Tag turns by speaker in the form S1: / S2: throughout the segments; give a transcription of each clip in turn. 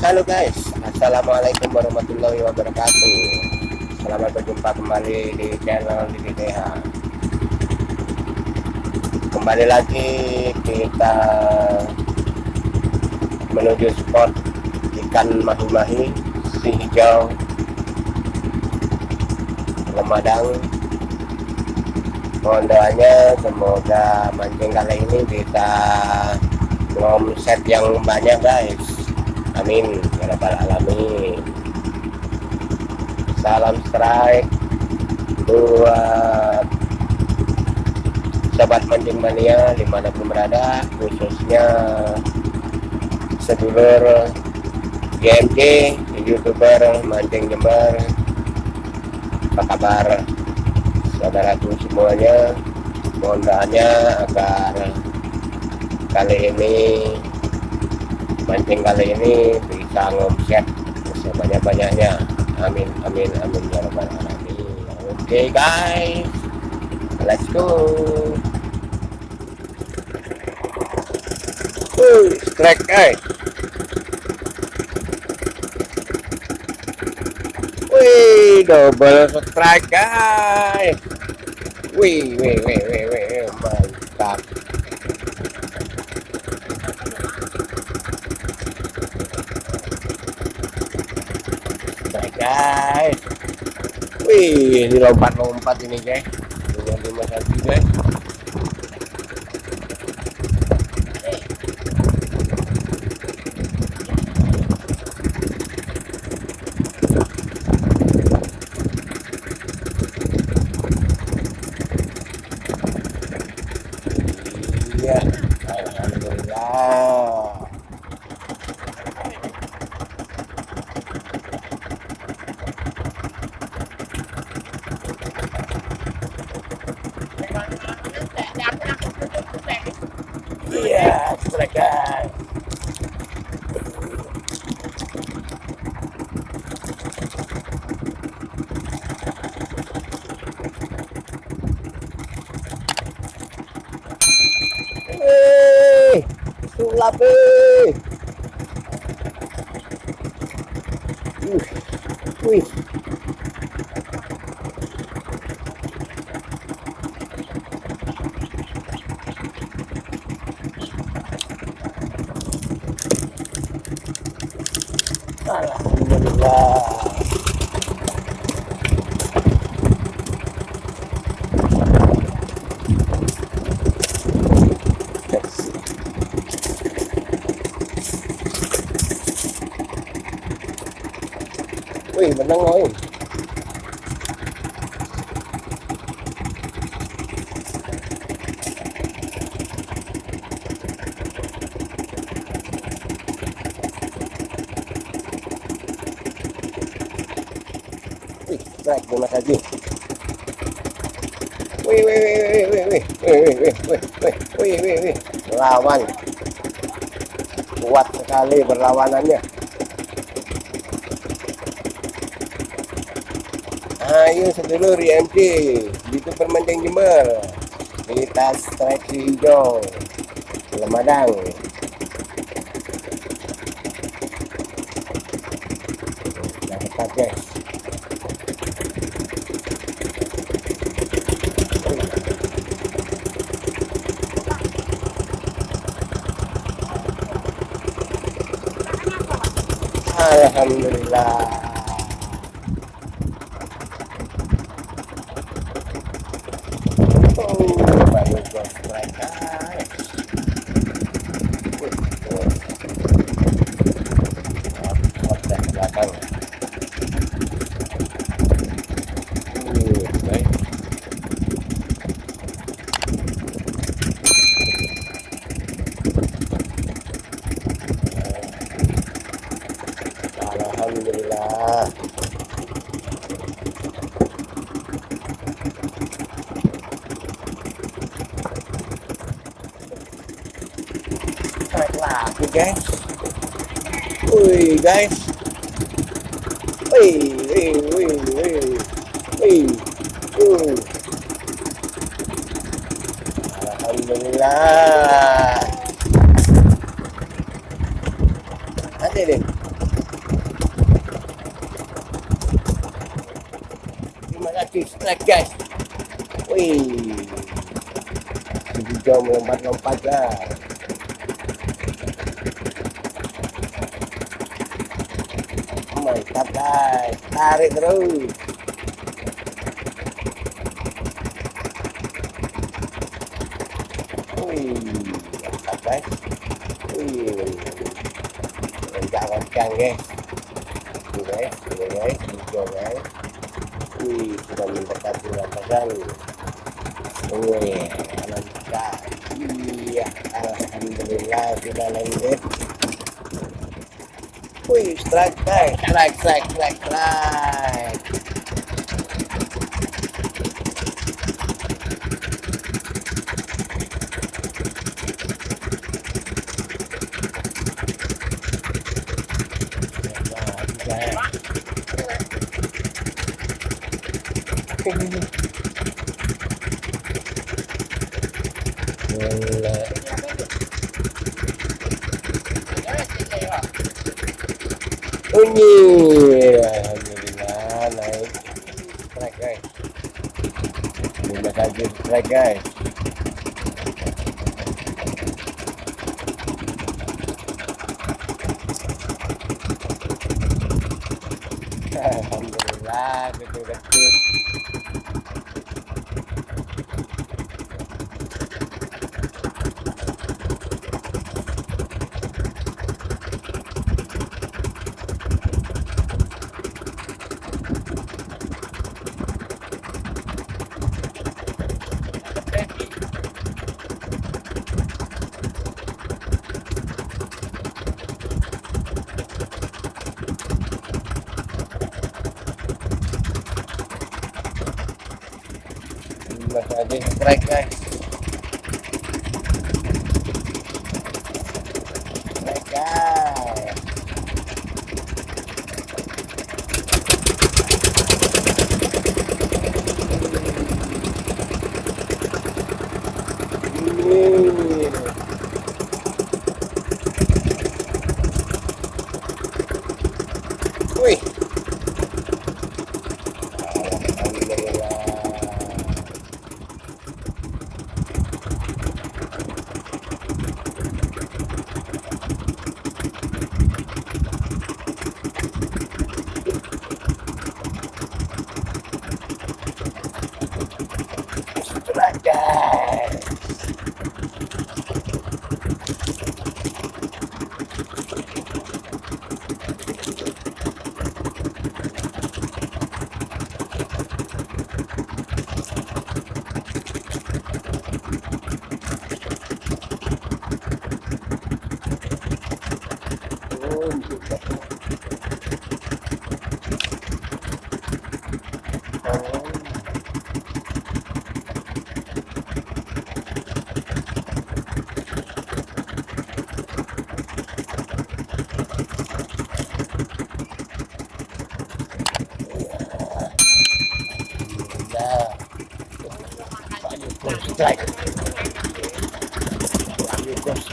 S1: Halo guys, assalamualaikum warahmatullahi wabarakatuh. Selamat berjumpa kembali di channel DDH. Kembali lagi kita menuju spot ikan Mahi Mahi si hijau Lemadang. Mohon doanya semoga mancing kali ini bisa ngomset yang banyak guys. Amin ya rabbal alamin. Salam strike buat sobat mancing mania dimanapun berada, khususnya sedulur GMJ, youtuber mancing Jember. Apa kabar saudaraku semuanya? Mohon doanya agar kali ini mancing kali ini bisa ngomset sebanyak-banyaknya. Amin amin amin ya rabbal alamin. Oke guys, let's go. Strike guys. Wih, double strike guys. Wih, mantap. Guys, wih, ini lompat ini guys, dengan Terima Kasih guys. Iya, alhamdulillah. Iya, mereka. Sulap wih. Alhamdulillah. Wih, menang oi. Baik, terima kasih. Wih. Lawan. Kuat sekali berlawanannya. Ayo sedulur IMC, youtuber mancing Jember. Kita strike hijau Lemadang. Nah, ketat guys. Alhamdulillah. Baru buat strike guys. Dari belakang. Baik. Alhamdulillah. Strike lagi guys. Wih guys. Wih. Alhamdulillah. Ada deh. strike guys. Wih, hijau melompat-lompat guys. Mantap guys, tarik terus. Wih, mantap guys. Wih, lenggak-lenggak guys. Ini guys, hijau guys. Wih, sudah mendekati lapangan. Wih, mantap. Iya, alhamdulillah sudah lanjut. Wih, strike guys, strike. Alhamdulillah naik strike guys. Terima kasih strike guys. Alhamdulillah kecil-kecil. Masih aja strike guys. Strike guys. Wih.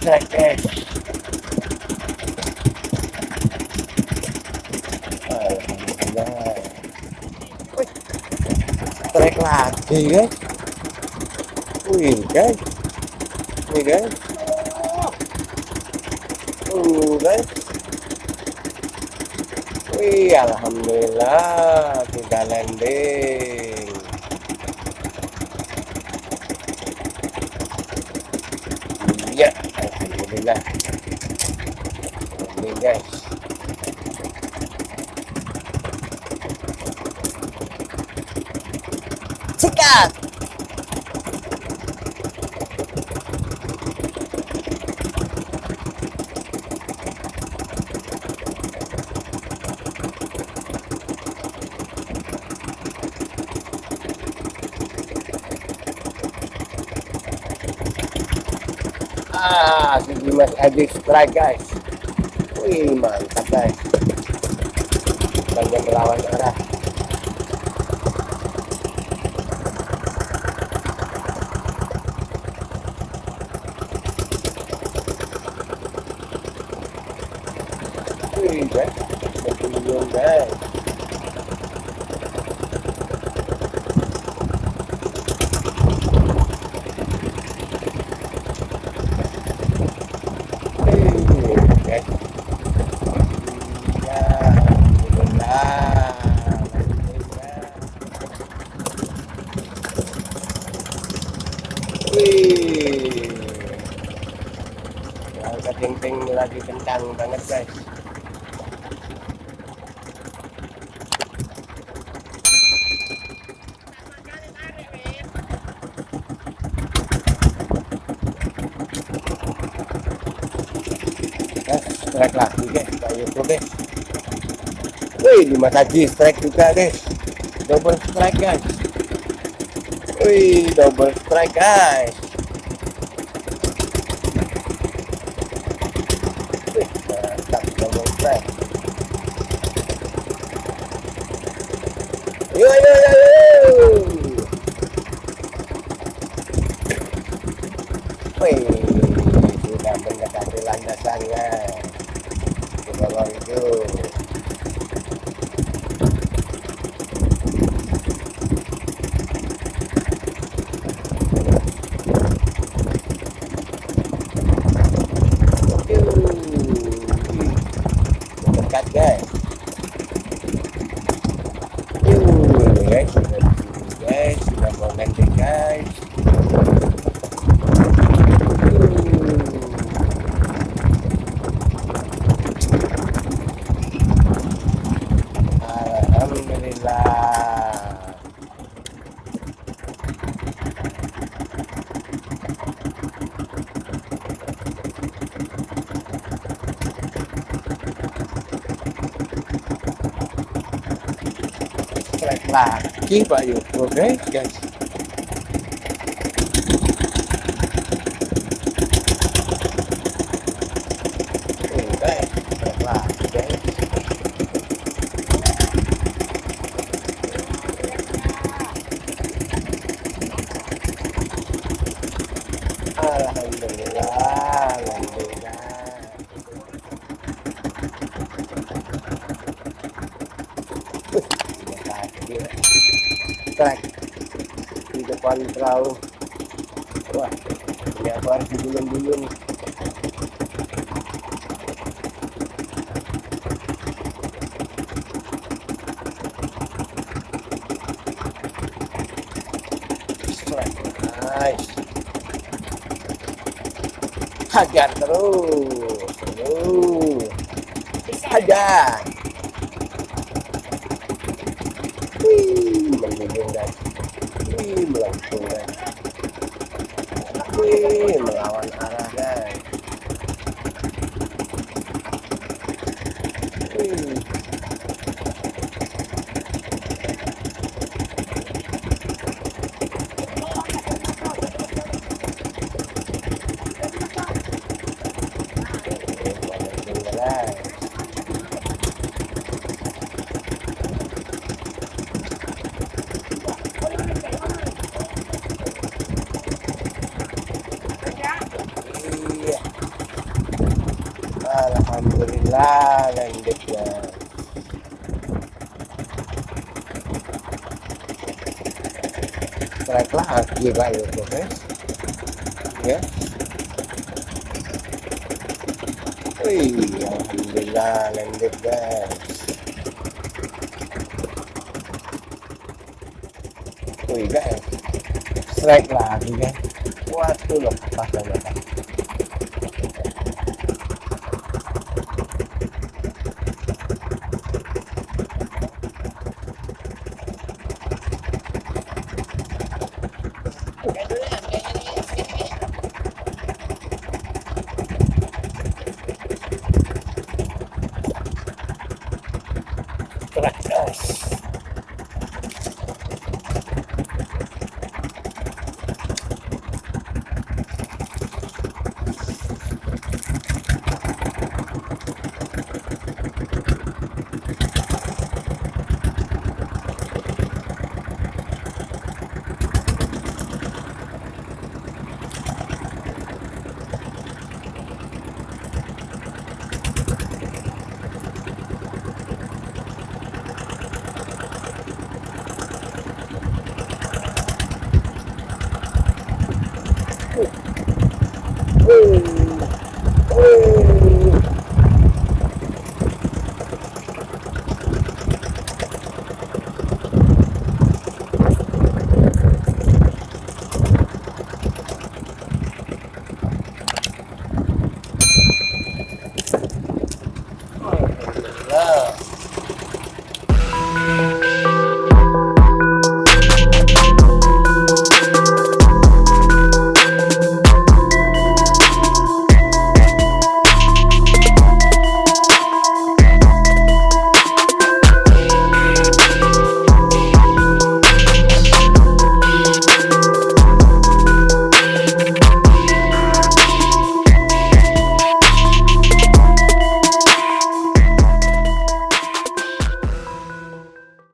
S1: Strike guys. Alhamdulillah. Strike lagi guys. Wih guys. Guys. Wih, alhamdulillah sudah landing. Ya, alhamdulillah. Ini guys. Sikat. Mas Adi strike guys. Wih, mantap guys. Banyak melawan arah. Wih guys, guys. kencang banget guys. Strike lagi guys, kayak itu guys. Wih, 5 saji strike juga guys. Double strike guys. Wih, double strike guys. Wih, mantap double strike. Yo yo yo yo. Wih, sudah mendekati landasan guys. Di bawah itu. Dekat guys. Guys, sudah mau nanti guys. Alhamdulillah. Strike lagi Pak Yoko guys. Guys, strike lagi guys. Alhamdulillah, alhamdulillah. Strike di depan perahu. Wah, ini aku harus digulung-gulung. Strike, nice. Hajar terus. Hajar. Wih, melengkung guys. Wih, melengkung guys. Wih, melawan arah guys. Wih. Alhamdulillah, lanjut ya. Strike lagi Pak Yoko guys. Ya. Wih, alhamdulillah, lanjut guys. Wih guys, strike lagi guys. Waduh, loh, pas banget.